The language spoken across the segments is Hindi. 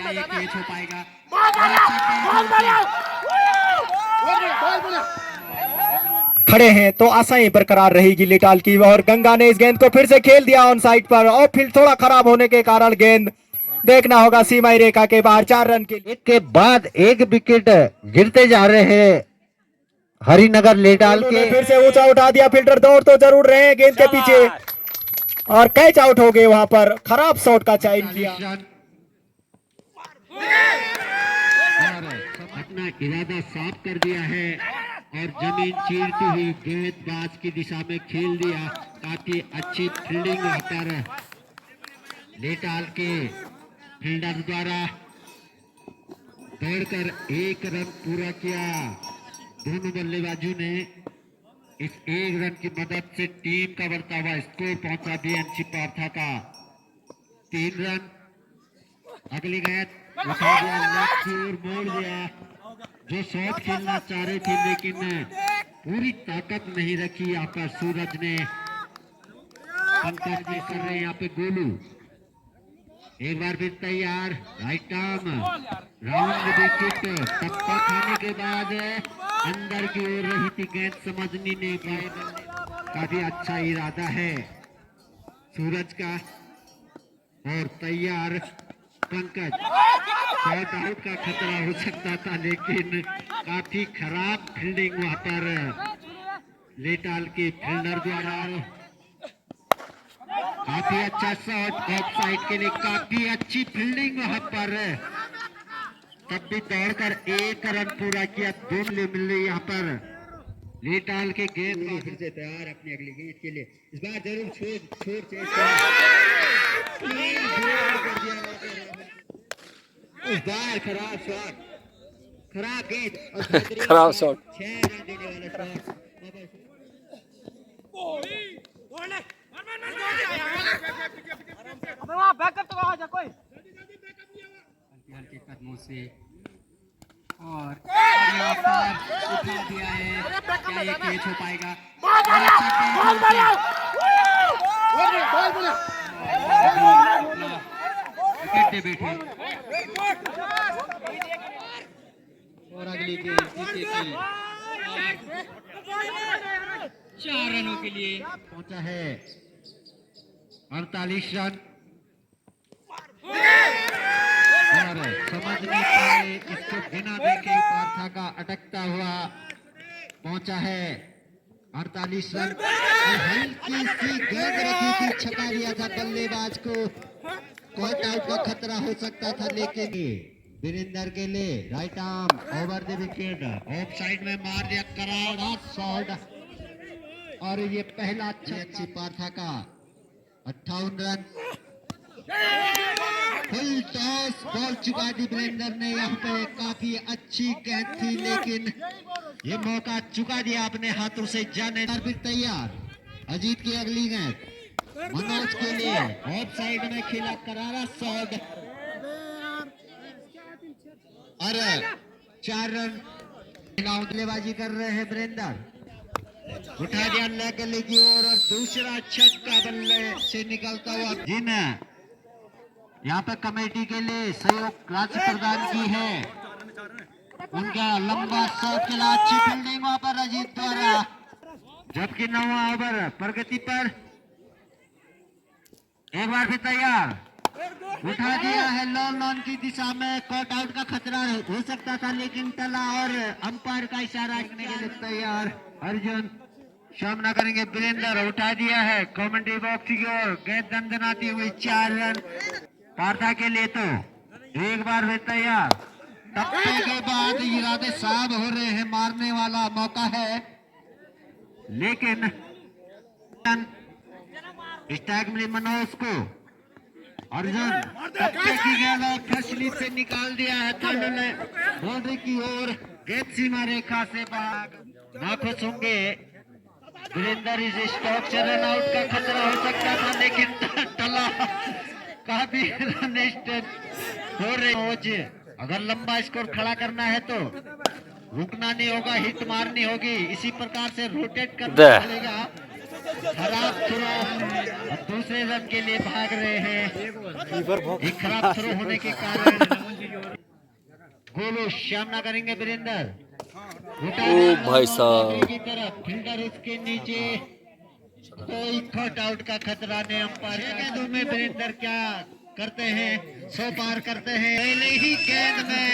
ये कैच हो पाएगा। खड़े हैं तो आशाएं बरकरार रहेगी लिटाल की। और गंगा ने इस गेंद को फिर से खेल दिया ऑन साइड पर और फील्ड थोड़ा खराब होने के कारण गेंद देखना होगा सीमाई रेखा के बाहर। 4 रन के एक के बाद एक विकेट गिरते जा रहे हैं हरिनगर लेटाल के। फिर से ऊंचा उठा दिया, फील्डर दौड़ तो जरूर रहे हैं गेंद के पीछे और कैच आउट हो गए। वहां पर खराब शॉट का चयन किया और अपना इरादा साफ कर दिया है और जमीन चीरती हुई गेंदबाज की दिशा में खेल दिया। काफी अच्छी फील्डिंग वहां पर लेटाल के फील्डर द्वारा दौड़कर 1 रन पूरा किया। दोनों बल्लेबाजों ने इस 1 रन की मदद से टीम का बढ़ता हुआ स्कोर पहुंचा बीएनसी पार्था का 3 रन। अगली गेंद उठा दिया, लेफ्ट की ओर मोड़ दिया। जो शॉट खेलना चाह रहे थे लेकिन पूरी ताकत नहीं रखी यहाँ पर सूरज ने। पंकज जी कर रहे हैं यहाँ पे गोलू। एक बार फिर तैयार, राइट आर्म राउंड विकेट। टप्पा खाने के बाद अंदर की ओर रही थी गेंद, समझ नहीं पाए। काफी अच्छा इरादा है सूरज का। और तैयार पंकज, शॉट आउट का खतरा हो सकता था लेकिन काफी खराब फील्डिंग वहां पर लेटाल के फील्डर द्वारा। काफी अच्छा शॉट ऑफ साइड के लिए, काफी अच्छी फील्डिंग वहां पर। तब भी दौड़कर 1 रन पूरा किया। 2 मिल रही यहाँ पर लेटाल के गेंद फिर से तैयार अपनी अगली गेंद के लिए। इस बार जरूर छोड़ इस बार खराब शॉट, खराब गेंद, खराब शॉट। 6 रन देने वाला शॉट। हल्के कदमों से और यहाँ पर उठा दिया है। क्या ये कैच हो पाएगा? विकेट दे बैठे और अगली गेंद 4 रनों के लिए पहुंचा है। 48 रन और समझ नहीं पाए इसको बिना देखे पार्था का अटकता हुआ पहुंचा है। 48 रन और हल्की सी गेंद रखी थी, छका दिया था बल्लेबाज को। कॉट आउट का खतरा हो सकता था लेकिन वीरेंद्र के लिए right arm over the wicket, of side में मार दिया करारा शॉट। और ये पहला अच्छी पार्था का 58 रन। फुल टॉस बॉल चुका दी वीरेंद्र ने। यहाँ पे काफी अच्छी गेंद थी लेकिन ये मौका चुका दिया अपने हाथों से जाने। फिर तैयार अजीत की अगली गेंद मनोज के लिए, ऑफ साइड में खेला करारा शॉट और 4 रन। बल्लेबाजी कर रहे हैं वीरेंद्र, उठा दिया लेग की ओर और दूसरा छक्का बल्ले से निकलता हुआ। जिन यहाँ पे कमेटी के लिए सहयोग राशि प्रदान की है, उनका लंबा शॉट खेला, अच्छी फील्डिंग वहां पर अजीत द्वारा। जबकि 9वां ओवर प्रगति पर। एक बार फिर तैयार, उठा दिया है लॉन लॉन की दिशा में। कॉट आउट का खतरा हो सकता था लेकिन टला और अंपायर का इशारा रखने के लिए तैयार अर्जुन सामना करेंगे। वीरेंद्र उठा दिया है कमेंट्री बॉक्स की ओर, गेंद दंदनाती हुई 4 रन पार्था के लिए। तो एक बार फिर तैयार, टप्पे के बाद इरादे साफ हो रहे हैं, मारने वाला मौका है लेकिन स्टैग मिली मनोज को। अर्जुन टप्पे की गेंद और फसली से निकाल दिया है बाउंड्री की ओर। गेंद सीमा रेखा से बाहर। नाखुश होंगे वीरेंद्र, इस स्टॉक से रन आउट का खतरा हो सकता था लेकिन टला। काफी रन हो रहे। अगर लंबा स्कोर खड़ा करना है तो रुकना नहीं होगा, हिट मारनी होगी। इसी प्रकार से रोटेट करना पड़ेगा। खराब थ्रो, दूसरे रन के लिए भाग रहे हैं। एक खराब थ्रो होने के कारण गोलू सामना करेंगे वीरेंद्र। ओ भाई साहब, की तरफ फील्डर उसके नीचे, कोई कट आउट का खतरा नहीं। अंपायर गेंदों में वीरेंद्र क्या करते हैं, 100 पार करते हैं। पहले ही गेंद में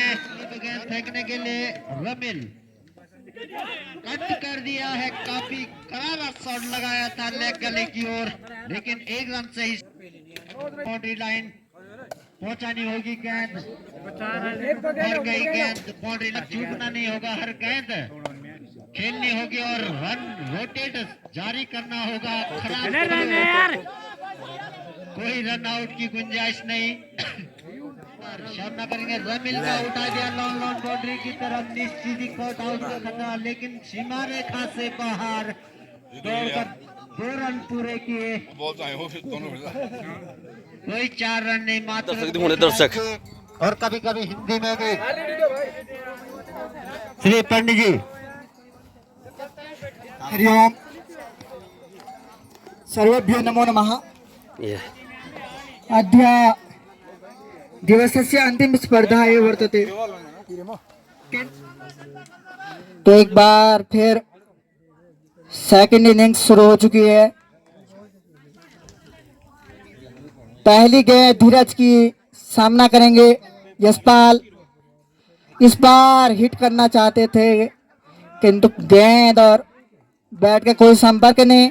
गेंद फेंकने के लिए रमिल कट कर दिया है। काफी करारा शॉट लगाया था लेग गले की ओर, लेकिन एक रन से ही बाउंड्री लाइन पहुंचानी होगी। गेंद हर गई गेंद बाउंड्री लाइन चूकना नहीं होगा, हर गेंद खेलनी होगी और रन रोटेट जारी करना होगा। खराब कोई रन आउट की गुंजाइश नहीं। सामना करेंगे रमिल का, उठा दिया लॉन्ग बाउंड्री की तरफ, निश्चित ही कट आउट का खतरा, लेकिन सीमा रेखा से बाहर दौड़कर 2 रन पूरे किए। कोई 4 रन नहीं, मात्र दर्शक और कभी कभी हिंदी में भी। श्री पंडित जी, हरिओम, सर्वेभ्यो नमो नमः। अद्य दिवसस्य अंतिम स्पर्धा एव वर्तते, तो एक बार फिर सेकंड इनिंग्स शुरू हो चुकी है। पहली गेंद धीरज की, सामना करेंगे यशपाल। इस बार हिट करना चाहते थे, किंतु गेंद और बैट का कोई संपर्क नहीं।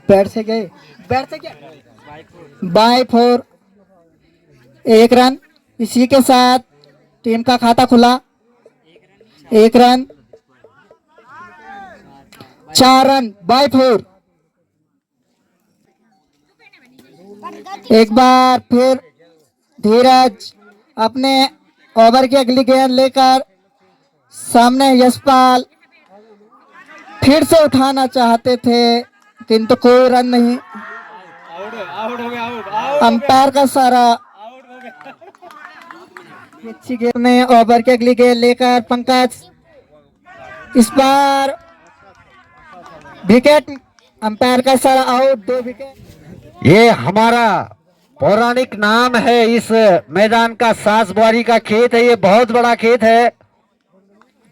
बैट से क्या बाय 4, 1 रन। इसी के साथ टीम का खाता खुला, 1 रन, 4 रन बाय 4। एक बार फिर धीरज अपने ओवर की अगली गेंद लेकर सामने यशपाल फिर से उठाना चाहते थे, किंतु कोई रन नहीं। अंपायर का सारा अच्छी गेंद में ओवर की अगली गेंद लेकर पंकज, इस बार विकेट। अंपायर का सारा आउट, 2 विकेट। ये हमारा पौराणिक नाम है इस मैदान का, सासबारी का खेत है। ये बहुत बड़ा खेत है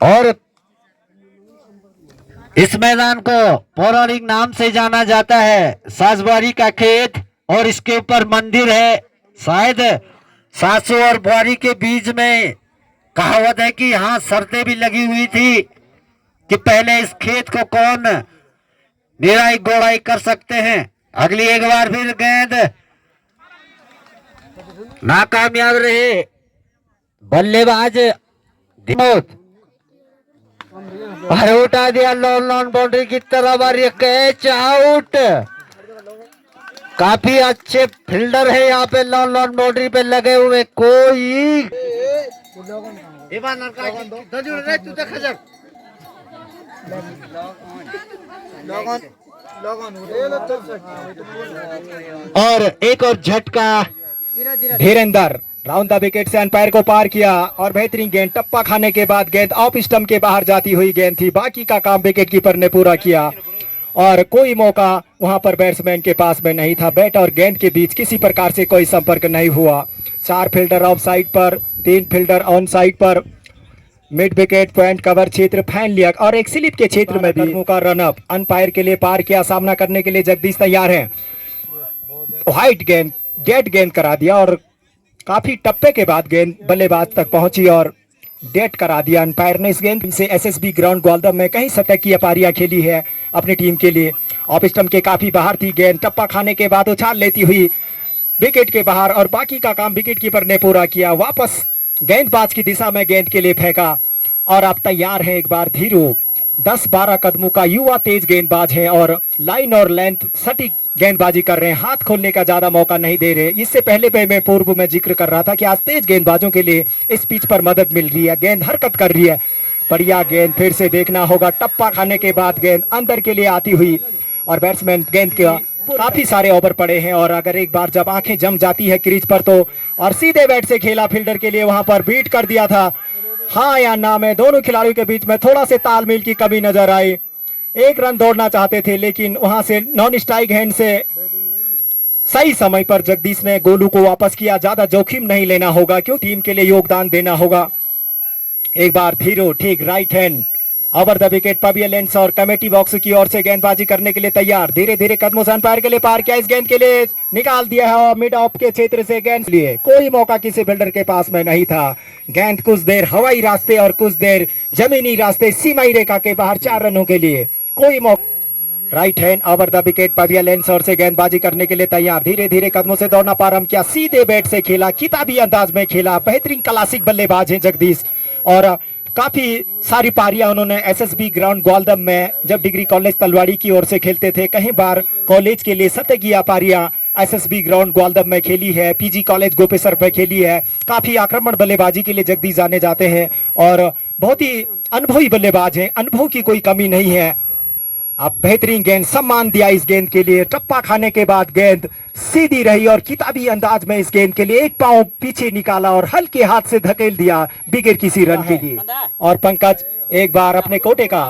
और इस मैदान को पौराणिक नाम से जाना जाता है, सासबारी का खेत। और इसके ऊपर मंदिर है। शायद सासू और बुआरी के बीच में कहावत है कि यहाँ शर्तें भी लगी हुई थी कि पहले इस खेत को कौन निराई गोड़ाई कर सकते हैं। अगली एक बार फिर गेंद नाकामयाब रहे बल्लेबाज दिमोद, और उठा दिया लॉन्ग बाउंड्री की तरफ और ये कैच आउट। काफी अच्छे फील्डर है यहाँ पे, लॉन्ग बाउंड्री पे लगे हुए। कोई और एक और झटका, धीरेंद्र राउंड द विकेट से अंपायर को पार किया और बेहतरीन गेंद, टप्पा खाने के बाद गेंद ऑफ स्टंप के बाहर जाती हुई गेंद थी। बाकी का काम विकेट कीपर ने पूरा किया और कोई मौका वहां पर बैट्समैन के पास में नहीं था। बैट और गेंद के बीच किसी प्रकार से कोई संपर्क नहीं हुआ। 4 फील्डर ऑफ साइड पर, 3 फील्डर ऑन साइड पर। मिड विकेट पॉइंट कवर क्षेत्र फैन लिया और एक स्लिप के क्षेत्र में भी का रनअप अंपायर के लिए पार किया। सामना करने के लिए जगदीश तैयार है। हाइट गेंद, डेड गेंद करा दिया और काफी टप्पे के बाद गेंद बल्लेबाज तक पहुंची और डेट करा दिया अंपायर ने। इस गेंद से एसएसबी ग्राउंड ग्वालदम में कई शतक की पारियां खेली है अपनी टीम के लिए। ऑफ स्टंप के काफी बाहर थी गेंद, टप्पा खाने के बाद उछाल लेती हुई विकेट के बाहर और बाकी का काम विकेट कीपर ने पूरा किया। वापस गेंदबाज की दिशा में गेंद के लिए फेंका और अब तैयार है एक बार धीरू। 10-12 कदमों का युवा तेज गेंदबाज है और लाइन और लेंथ सटीक गेंदबाजी कर रहे हैं, हाथ खोलने का ज्यादा मौका नहीं दे रहे। इससे पहले पे मैं पूर्व में जिक्र कर रहा था कि आज तेज गेंदबाजों के लिए इस पिच पर मदद मिल रही है, गेंद हरकत कर रही है। बढ़िया गेंद फिर से देखना होगा, टप्पा खाने के बाद गेंद अंदर के लिए आती हुई और बैट्समैन गेंद के काफी सारे ओवर पड़े हैं और अगर एक बार जब आंखें जम जाती है क्रीज पर तो और सीधे बैट से खेला फील्डर के लिए, वहां पर बीट कर दिया था हाँ या ना में दोनों खिलाड़ियों के बीच में थोड़ा से तालमेल की कमी नजर आई। एक रन दौड़ना चाहते थे लेकिन वहां से नॉन स्ट्राइक हैंड से सही समय पर जगदीश ने गोलू को वापस किया। ज्यादा जोखिम नहीं लेना होगा क्यों टीम के लिए योगदान देना होगा। एक बार धीरो ठीक right hand over the wicket पबिया लेंस और कमेटी बॉक्स की ओर से गेंदबाजी करने के लिए तैयार। धीरे धीरे कदमों से अंपायर के लिए पार किया। इस गेंद के लिए निकाल दिया है और मिड ऑफ के क्षेत्र से गेंद लिए। कोई मौका किसी फील्डर के पास में नहीं था। गेंद कुछ देर हवाई रास्ते और कुछ देर जमीनी रास्ते सीमाई रेखा के बाहर 4 रनों के लिए। कोई मौका right hand over the wicket पबिया लेंस और से गेंदबाजी करने के लिए तैयार। धीरे धीरे कदमों से दौड़ना प्रारंभ किया। सीधे बैट से खेला, किताबी अंदाज में खेला। बेहतरीन क्लासिक बल्लेबाज है जगदीश और काफी सारी पारियां उन्होंने एसएसबी ग्राउंड ग्वालदम में जब डिग्री कॉलेज तलवाड़ी की ओर से खेलते थे, कई बार कॉलेज के लिए शतकीय पारियां एसएसबी ग्राउंड ग्वालदम में खेली है। पीजी कॉलेज गोपेसर पे खेली है। काफी आक्रमण बल्लेबाजी के लिए जगदीश जाने जाते हैं और बहुत ही अनुभवी बल्लेबाज हैं। अनुभव की कोई कमी नहीं है। अब बेहतरीन गेंद, सम्मान दिया इस गेंद के लिए। टप्पा खाने के बाद गेंद सीधी रही और किताबी अंदाज में इस गेंद के लिए एक पांव पीछे निकाला और हल्के हाथ से धकेल दिया बिगैर किसी रन के लिए। और पंकज एक बार अपने कोटे का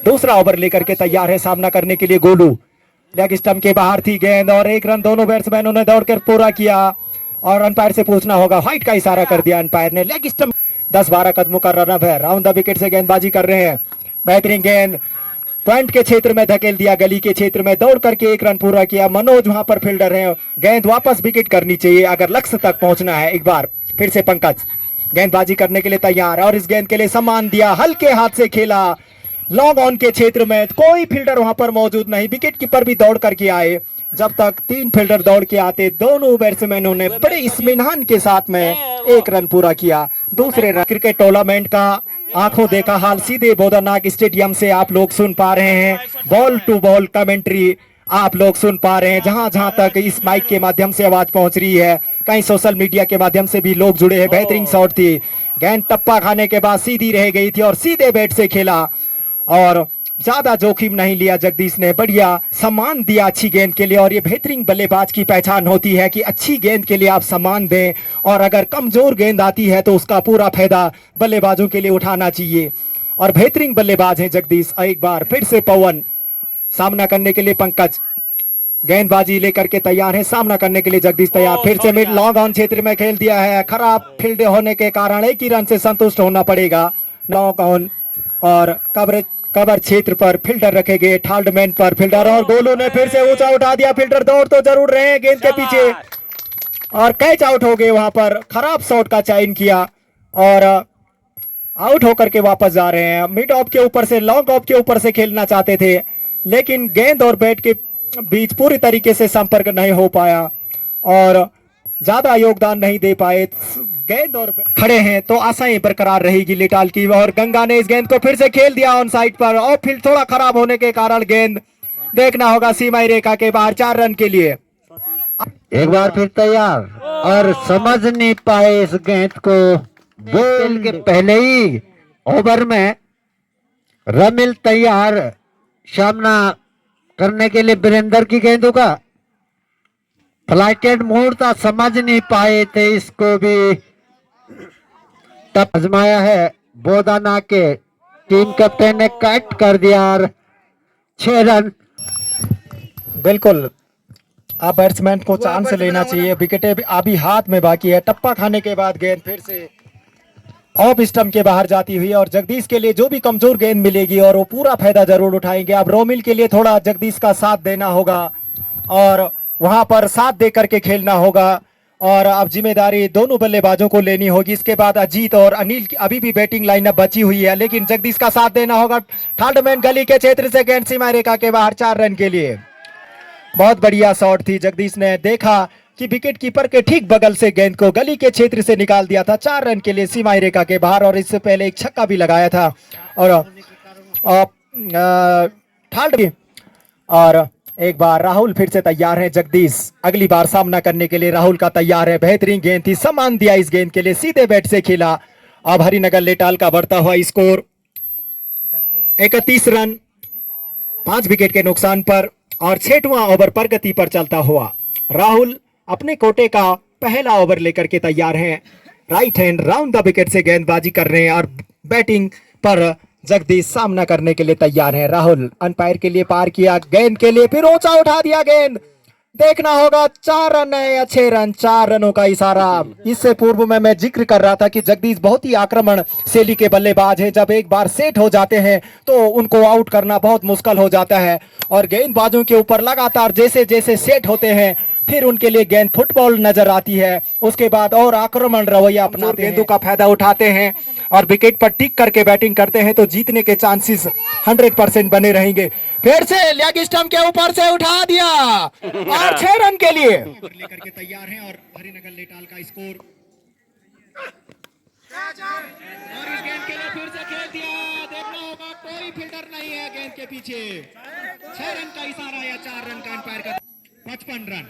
दूसरा ओवर लेकर के तैयार है सामना करने के लिए। गोलू लेग स्टंप के बाहर थी गेंद और 1 रन दोनों बैट्समैनों ने दौड़कर पूरा किया और अंपायर से पूछना होगा। व्हाइट का इशारा कर दिया अंपायर ने। लेग स्टंप 10-12 कदमों का रन अप है। राउंड द विकेट से गेंदबाजी कर रहे हैं। बेहतरीन गेंद पॉइंट के क्षेत्र में धकेल दिया। गली के क्षेत्र में दौड़ करके 1 रन पूरा किया। मनोज वहां पर फील्डर है। गेंद वापस विकेट करनी चाहिए अगर लक्ष्य तक पहुंचना है। एक बार फिर से पंकज गेंदबाजी करने के लिए तैयार और इस गेंद के लिए सम्मान दिया। हल्के हाथ से खेला। लॉन्ग ऑन के क्षेत्र में कोई फील्डर वहां पर मौजूद नहीं। विकेट कीपर भी दौड़ करके आए। जब तक 3 फील्डर दौड़ के आते दोनों बैट्समैनों ने बड़े इत्मीनान के साथ में 1 रन पूरा किया। दूसरे रन क्रिकेट टूर्नामेंट का आंखों देखा हाल सीधे बोधनाग स्टेडियम से आप लोग सुन पा रहे हैं। बॉल टू बॉल कमेंट्री आप लोग सुन पा रहे हैं। जहां जहां तक इस माइक के माध्यम से आवाज पहुंच रही है, कहीं सोशल मीडिया के माध्यम से भी लोग जुड़े हैं। बेहतरीन शॉट थी। गेंद टप्पा खाने के बाद सीधी रह गई थी और सीधे बैट से खेला और ज्यादा जोखिम नहीं लिया जगदीश ने। बढ़िया सम्मान दिया अच्छी गेंद के लिए और ये बेहतरीन बल्लेबाज की पहचान होती है कि अच्छी गेंद के लिए आप सम्मान दें और अगर कमजोर गेंद आती है तो उसका पूरा फायदा बल्लेबाजों के लिए उठाना चाहिए। और बेहतरीन बल्लेबाज हैं जगदीश। एक बार फिर से पवन सामना करने के लिए पंकज गेंदबाजी लेकर के तैयार है। सामना करने के लिए जगदीश तैयार। फिर से मिड लॉन्ग ऑन क्षेत्र में खेल दिया है। खराब फील्ड होने के कारण 1 ही रन से संतुष्ट होना पड़ेगा। लॉन्ग ऑन और कवर क्षेत्र पर फील्डर रखे गए। थर्ड मैन पर फील्डर और गोलू ने फिर से ऊंचा उठा दिया। फील्डर दौड़ तो जरूर रहे हैं गेंद के पीछे और कैच आउट हो गए। वहां पर खराब शॉट का चयन किया और आउट होकर के वापस जा रहे हैं। मिड ऑफ के ऊपर से लॉन्ग ऑफ के ऊपर से खेलना चाहते थे लेकिन गेंद और बैट के बीच पूरी तरीके से संपर्क नहीं हो पाया और ज्यादा योगदान नहीं दे पाए। गेंद और खड़े हैं तो आशाएं बरकरार रहेगी लिटाल की। और गंगा ने इस गेंद को फिर से खेल दिया ऑन साइड पर और फील्ड थोड़ा खराब होने के कारण गेंद देखना होगा सीमाई रेखा के बाहर 4 रन के लिए। एक बार फिर तैयार और समझ नहीं पाए इस गेंद को। बॉल के पहले ही ओवर में रमिल तैयार सामना करने के लिए वीरेंद्र की गेंदों का फ्लाइटेड मोड़ था। समझ नहीं पाए थे इसको भी तब आजमाया है। बोदाना के टीम कैप्टन ने कट कर दिया और 6 रन। बिल्कुल अब बैट्समैन को चांस लेना चाहिए। विकेटें अभी हाथ में बाकी है। टप्पा खाने के बाद गेंद फिर से ऑफ स्टंप के बाहर जाती हुई और जगदीश के लिए जो भी कमजोर गेंद मिलेगी और वो पूरा फायदा जरूर उठाएंगे। अब रोमिल के लिए थोड़ा जगदीश का साथ देना होगा और वहां पर साथ दे करके खेलना होगा और अब जिम्मेदारी दोनों बल्लेबाजों को लेनी होगी। इसके बाद अजीत और अनिल की अभी भी बैटिंग लाइनअप बची हुई है लेकिन जगदीश का साथ देना होगा। थर्ड मैन गली के क्षेत्र से गेंद सीमा रेखा के बाहर 4 रन के लिए। बहुत बढ़िया शॉट थी। जगदीश ने देखा कि विकेट कीपर के ठीक बगल से गेंद को गली के क्षेत्र से निकाल दिया था। 4 रन के लिए सीमा रेखा के बाहर और इससे पहले एक छक्का भी लगाया था और एक बार राहुल फिर से तैयार है। जगदीश अगली बार सामना करने के लिए राहुल का तैयार है। बेहतरीन गेंद थी। सम्मान दिया इस गेंद के लिए। सीधे बैट से खेला। अब हरिनगर लेटाल का बढ़ता हुआ स्कोर 31 रन 5 विकेट के नुकसान पर और 6वां ओवर प्रगति पर चलता हुआ राहुल अपने कोटे का पहला ओवर लेकर के तैयार हैं। Right hand round the wicket से गेंदबाजी कर रहे हैं और बैटिंग पर जगदीश सामना करने के लिए तैयार है। राहुल अंपायर के लिए पार किया, गेंद के लिए फिर ऊंचा उठा दिया गेंद। देखना होगा 4 रन है या 6 रन, 4 रनों का इशारा। इससे पूर्व में मैं जिक्र कर रहा था कि जगदीश बहुत ही आक्रमण शैली के बल्लेबाज हैं। जब एक बार सेट हो जाते हैं तो उनको आउट करना बहुत मुश्किल हो जाता है और गेंदबाजों के ऊपर लगातार जैसे जैसे सेट होते हैं फिर उनके लिए गेंद फुटबॉल नजर आती है। उसके बाद और आक्रमण रवैया अपना गेंदों का फायदा उठाते हैं और विकेट पर टिक करके बैटिंग करते हैं तो जीतने के चांसेस 100% बने रहेंगे। फिर से लेग स्टंप के ऊपर से उठा दिया और 6 रन के लिए लेकर के तैयार हैं और हरिनगर लेटाल का स्कोर। और इस गेंद के लिए फिर से खेल दिया। देखना होगा कोई फील्डर नहीं है गेंद के पीछे। 6 रन का इशारा या 4 रन का अंपायर का 55 रन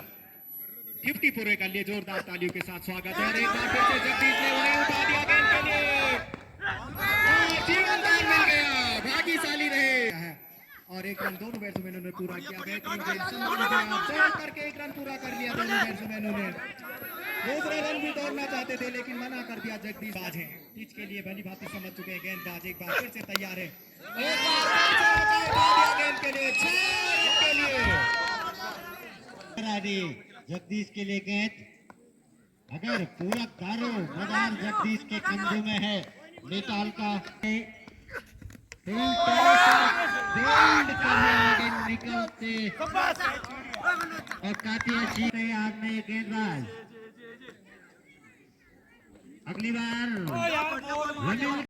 50 पूरे कर लिए। जोरदार तालियों के साथ स्वागत है। और एक बार फिर से जगदीश ने वहीं उठा दिया गेंद के लिए और जीवनदान मिल गया, भाग्यशाली रहे और 1 रन दोनों बैट्समैनों ने पूरा किया। बेहतरीन गेंद दौड़ करके 1 रन पूरा कर लिया दोनों बैट्समैनों ने। दूसरा रन भी दौड़ना चाहते थे लेकिन मना कर दिया। जगदीश बाज है, पिच के लिए भली भांति समझ चुके हैं गेंदबाज। एक बार फिर से तैयार है, एक बार उठा दिया गेंद के लिए 6 रन के लिए। जगदीश के लिए गेंद, अगर पूरा दारो मदार जगदीश के कंधों में है। लेटाल का निकलते और काफी अच्छी आपने गेंदबाज। अगली बार